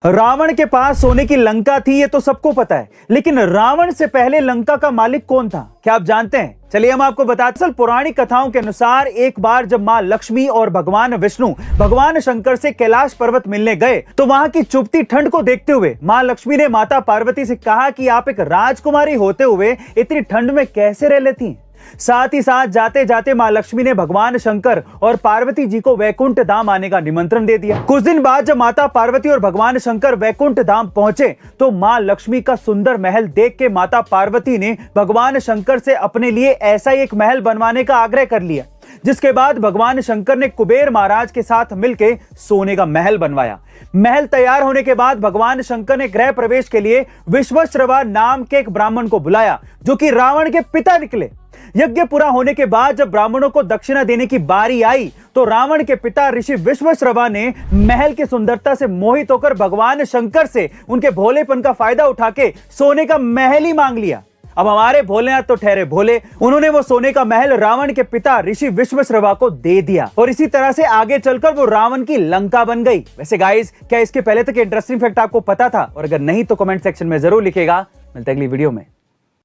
रावण के पास सोने की लंका थी, ये तो सबको पता है, लेकिन रावण से पहले लंका का मालिक कौन था, क्या आप जानते हैं? चलिए हम आपको बताते हैं। पौराणिक कथाओं के अनुसार एक बार जब मां लक्ष्मी और भगवान विष्णु भगवान शंकर से कैलाश पर्वत मिलने गए तो वहां की चुभती ठंड को देखते हुए मां लक्ष्मी ने माता पार्वती से कहा कि आप एक राजकुमारी होते हुए इतनी ठंड में कैसे रह लेती हैं। साथ ही साथ जाते जाते मां लक्ष्मी ने भगवान शंकर और पार्वती जी को वैकुंठ धाम आने का निमंत्रण दे दिया। कुछ दिन बाद जब माता पार्वती और भगवान शंकर वैकुंठ धाम पहुंचे तो मां लक्ष्मी का सुंदर महल देख के माता पार्वती ने भगवान शंकर से अपने लिए ऐसा ही एक महल बनवाने का आग्रह कर लिया, जिसके बाद भगवान शंकर ने कुबेर महाराज के साथ मिलकर सोने का महल बनवाया। महल तैयार होने के बाद भगवान शंकर ने गृह प्रवेश के लिए विश्वश्रवा नाम के एक ब्राह्मण को बुलाया, जो कि रावण के पिता निकले। यज्ञ पूरा होने के बाद जब ब्राह्मणों को दक्षिणा देने की बारी आई तो रावण के पिता ऋषि विश्वश्रवा ने महल की सुंदरता से मोहित होकर भगवान शंकर से उनके भोलेपन का फायदा उठा के सोने का महल ही मांग लिया। अब हमारे भोलेनाथ तो ठहरे भोले, उन्होंने वो सोने का महल रावण के पिता ऋषि विश्वश्रवा को दे दिया और इसी तरह से आगे चलकर वो रावण की लंका बन गई। वैसे गाइस, क्या इसके पहले तक इंटरेस्टिंग फैक्ट आपको पता था? और अगर नहीं तो कमेंट सेक्शन में जरूर लिखेगा। मिलते हैं अगली वीडियो में।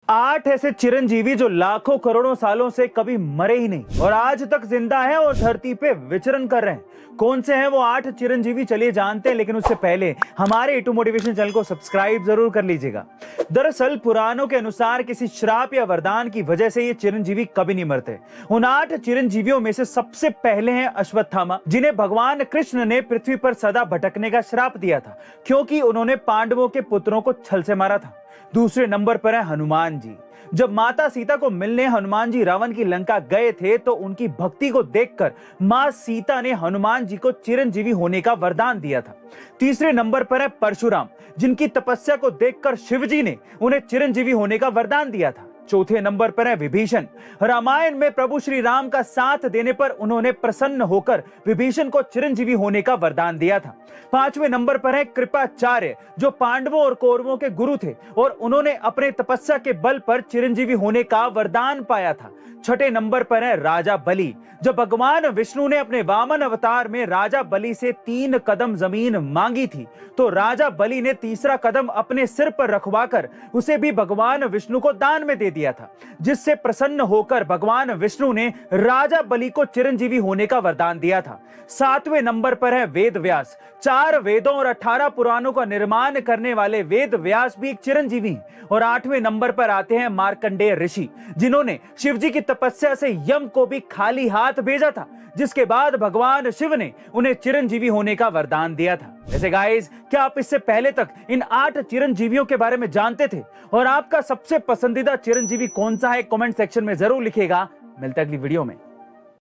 8 ऐसे चिरंजीवी जो लाखों करोड़ों सालों से कभी मरे ही नहीं और आज तक जिंदा हैं और धरती पे विचरण कर रहे हैं। कौन से हैं वो 8 चिरंजीवी, चलिए जानते हैं, लेकिन उससे पहले हमारे A2 मोटिवेशन चैनल को सब्सक्राइब जरूर कर लीजिएगा। दरअसल पुराणों के अनुसार किसी श्राप या वरदान की वजह से ये चिरंजीवी कभी नहीं मरते। उन 8 चिरंजीवियों में से सबसे पहले हैं अश्वत्थामा, जिन्हें भगवान कृष्ण ने पृथ्वी पर सदा भटकने का श्राप दिया था क्योंकि उन्होंने पांडवों के पुत्रों को छल से मारा था। दूसरे नंबर पर है हनुमान जी। जब माता सीता को मिलने हनुमान जी रावण की लंका गए थे तो उनकी भक्ति को देखकर मां सीता ने हनुमान जी को चिरंजीवी होने का वरदान दिया था। तीसरे नंबर पर है परशुराम, जिनकी तपस्या को देखकर शिवजी ने उन्हें चिरंजीवी होने का वरदान दिया था। चौथे नंबर पर है विभीषण। रामायण में प्रभु श्री राम का साथ देने पर उन्होंने प्रसन्न होकर विभीषण को चिरंजीवी होने का वरदान दिया था। 5वें नंबर पर है कृपाचार्य, जो पांडवों और कौरवों के गुरु थे और उन्होंने अपने तपस्या के बल पर चिरंजीवी होने का वरदान पाया था। 6ठे नंबर पर है राजा बलि। जब भगवान विष्णु ने अपने वामन अवतार में राजा बलि से 3 कदम जमीन मांगी थी तो राजा बलि ने तीसरा कदम अपने सिर पर रखवाकर उसे भी भगवान विष्णु को दान में दे दिया था, जिससे प्रसन्न होकर भगवान विष्णु ने राजा बलि को चिरंजीवी होने का वरदान दिया था। 7वें नंबर पर है वेद व्यास। 4 वेदों और 18 पुराणों का निर्माण करने वाले वेद व्यास भी एक चिरंजीवी हैं। और 8वें नंबर पर आते हैं मार्कंडेय ऋषि, जिन्होंने शिवजी की तपस्या से यम को भी खाली हाथ भेजा था, जिसके बाद भगवान शिव ने उन्हें चिरंजीवी होने का वरदान दिया था। वैसे गाइस, क्या आप इससे पहले तक इन 8 चिरंजीवियों के बारे में जानते थे? और आपका सबसे पसंदीदा चिरंजीवी कौन सा है, कमेंट सेक्शन में जरूर लिखिएगा। मिलते हैं अगली वीडियो में।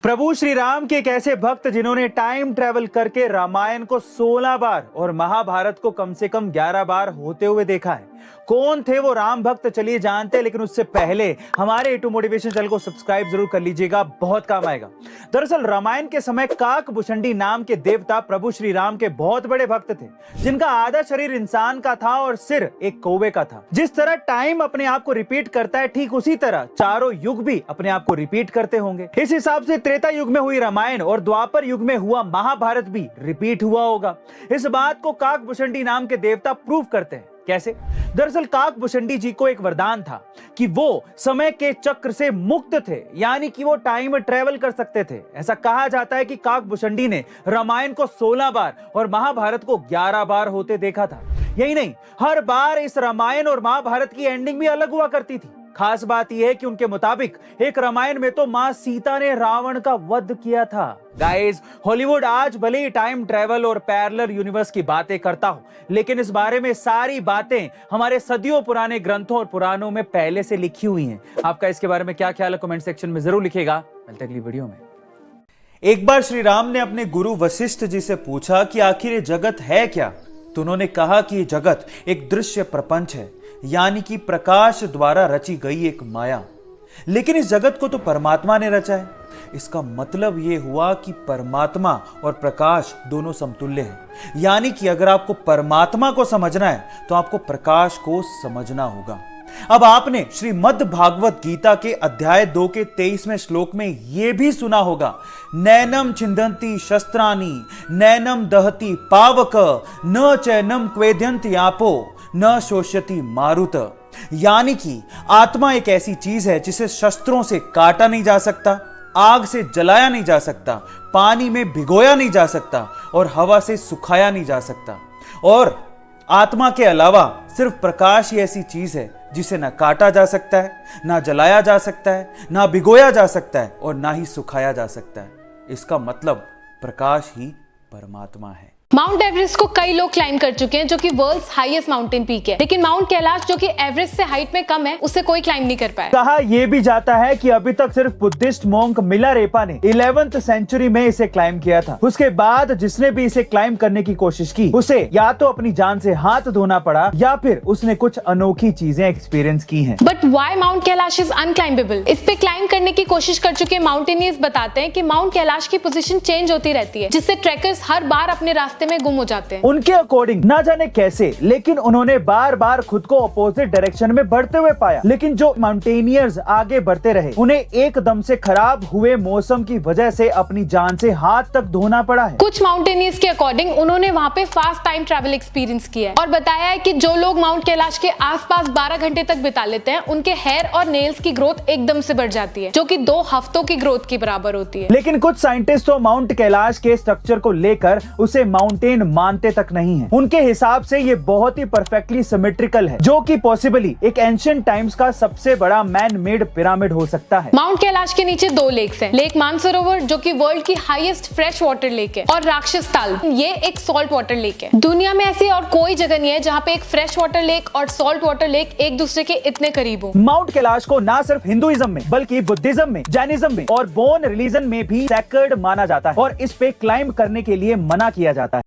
प्रभु श्री राम के एक ऐसे भक्त जिन्होंने टाइम ट्रेवल करके रामायण को 16 बार और महाभारत को कम से कम 11 बार होते हुए देखा है। कौन थे वो राम भक्त, चलिए जानते हैं, लेकिन उससे पहले हमारे A2 मोटिवेशन चैनल को सब्सक्राइब जरूर कर लीजिएगा, बहुत काम आएगा। दरअसल रामायण के समय काकभूषणी नाम के देवता प्रभु श्री राम के बहुत बड़े भक्त थे, जिनका आधा शरीर इंसान का था और सिर एक कौवे का था। जिस तरह टाइम अपने आप को रिपीट करता है, ठीक उसी तरह चारों युग भी अपने आप को रिपीट करते होंगे। इस हिसाब से त्रेता युग में हुई रामायण और द्वापर युग में हुआ महाभारत भी रिपीट हुआ होगा। इस बात को काकभूषणी नाम के देवता प्रूव करते हैं। कैसे? दरअसल काकभूषणी जी को एक वरदान था कि वो समय के चक्र से मुक्त थे, यानी कि वो टाइम ट्रेवल कर सकते थे। ऐसा कहा जाता है कि काकभूषणी ने रामायण को 16 बार और महाभारत को 11 बार होते देखा था। यही नहीं, हर बार इस रामायण और महाभारत की एंडिंग भी अलग हुआ करती थी। खास बात यह है कि उनके मुताबिक एक रामायण में तो मां सीता ने रावण का वध किया था। गाइस, हॉलीवुड आज भले ही टाइम ट्रेवल और पैरेलल यूनिवर्स की बातें करता हो, लेकिन इस बारे में सारी बातें हमारे सदियों पुराने ग्रंथों और पुराणों में पहले से लिखी हुई हैं। आपका इसके बारे में क्या ख्याल है, कमेंट सेक्शन में जरूर लिखिएगा। मिलते हैं अगली वीडियो में। एक बार श्री राम ने अपने गुरु वशिष्ठ जी से पूछा कि आखिर ये जगत है क्या, तो उन्होंने कहा कि ये जगत एक दृश्य प्रपंच है, यानी कि प्रकाश द्वारा रची गई एक माया। लेकिन इस जगत को तो परमात्मा ने रचा है। इसका मतलब यह हुआ कि परमात्मा और प्रकाश दोनों समतुल्य हैं। यानी कि अगर आपको परमात्मा को समझना है तो आपको प्रकाश को समझना होगा। अब आपने श्रीमद् भागवत गीता के अध्याय 2 के 23वें श्लोक में यह भी सुना होगा, नैनम छिंदंती शस्त्राणि नैनम दहति पावक न चैनम क्वेद्यंति आपो न शोष्यति मारुत। यानी कि आत्मा एक ऐसी चीज है जिसे शस्त्रों से काटा नहीं जा सकता, आग से जलाया नहीं जा सकता, पानी में भिगोया नहीं जा सकता और हवा से सुखाया नहीं जा सकता। और आत्मा के अलावा सिर्फ प्रकाश ही ऐसी चीज है जिसे ना काटा जा सकता है, ना जलाया जा सकता है, ना भिगोया जा सकता है और ना ही सुखाया जा सकता है। इसका मतलब प्रकाश ही परमात्मा है। माउंट एवरेस्ट को कई लोग क्लाइम कर चुके हैं, जो कि वर्ल्ड्स हाईएस्ट माउंटेन पीक है, लेकिन माउंट कैलाश जो कि एवरेस्ट से हाइट में कम है, उसे कोई क्लाइम नहीं कर पाया। कहा यह भी जाता है कि अभी तक सिर्फ बुद्धिस्ट मोंक मिलारेपा ने 11th सेंचुरी में इसे क्लाइम किया था। उसके बाद जिसने भी इसे क्लाइम करने की कोशिश की, उसे या तो अपनी जान से हाथ धोना पड़ा या फिर उसने कुछ अनोखी चीजें एक्सपीरियंस की हैं। But why Mount Kailash is unclimbable? इस पे क्लाइम करने की कोशिश कर चुके माउंटेनियर्स बताते हैं कि माउंट कैलाश की पोजीशन चेंज होती रहती है, जिससे ट्रैकर्स हर बार अपने रास्ते में गुम हो जाते हैं। उनके अकॉर्डिंग ना जाने कैसे, लेकिन उन्होंने बार बार खुद को अपोजिट डायरेक्शन में बढ़ते हुए पाया। लेकिन जो माउंटेनियर्स आगे बढ़ते रहे, उन्हें एकदम से खराब हुए मौसम की वजह से अपनी जान से हाथ तक धोना पड़ा है। कुछ माउंटेनियर्स के अकॉर्डिंग उन्होंने वहाँ पे फास्ट टाइम ट्रैवल एक्सपीरियंस किया है और बताया है कि जो लोग माउंट कैलाश के आसपास 12 घंटे तक बिता लेते हैं, उनके हेयर और नेल्स की ग्रोथ एकदम से बढ़ जाती है, जो कि 2 हफ्तों की ग्रोथ के बराबर होती है। लेकिन कुछ साइंटिस्ट तो माउंट कैलाश के स्ट्रक्चर को लेकर उसे माउंटेन मानते तक नहीं है। उनके हिसाब से ये बहुत ही परफेक्टली सिमेट्रिकल है, जो कि पॉसिबली एक एंशिएंट टाइम्स का सबसे बड़ा मैन मेड पिरामिड हो सकता है। माउंट कैलाश के नीचे 2 लेक्स हैं, लेक मानसरोवर जो कि वर्ल्ड की हाईएस्ट फ्रेश वाटर लेक है, और राक्षस ताल, ये एक सॉल्ट वाटर लेक है। दुनिया में ऐसी और कोई जगह नहीं है जहाँ पे एक फ्रेश वाटर लेक और सॉल्ट वाटर लेक एक दूसरे के इतने करीब हो। माउंट कैलाश को ना सिर्फ हिंदुइज्म में बल्कि बुद्धिज्म में, जैनिज्म में और बोन रिलीजन में भी सैक्रेड माना जाता है और इस पे क्लाइम करने के लिए मना किया जाता है।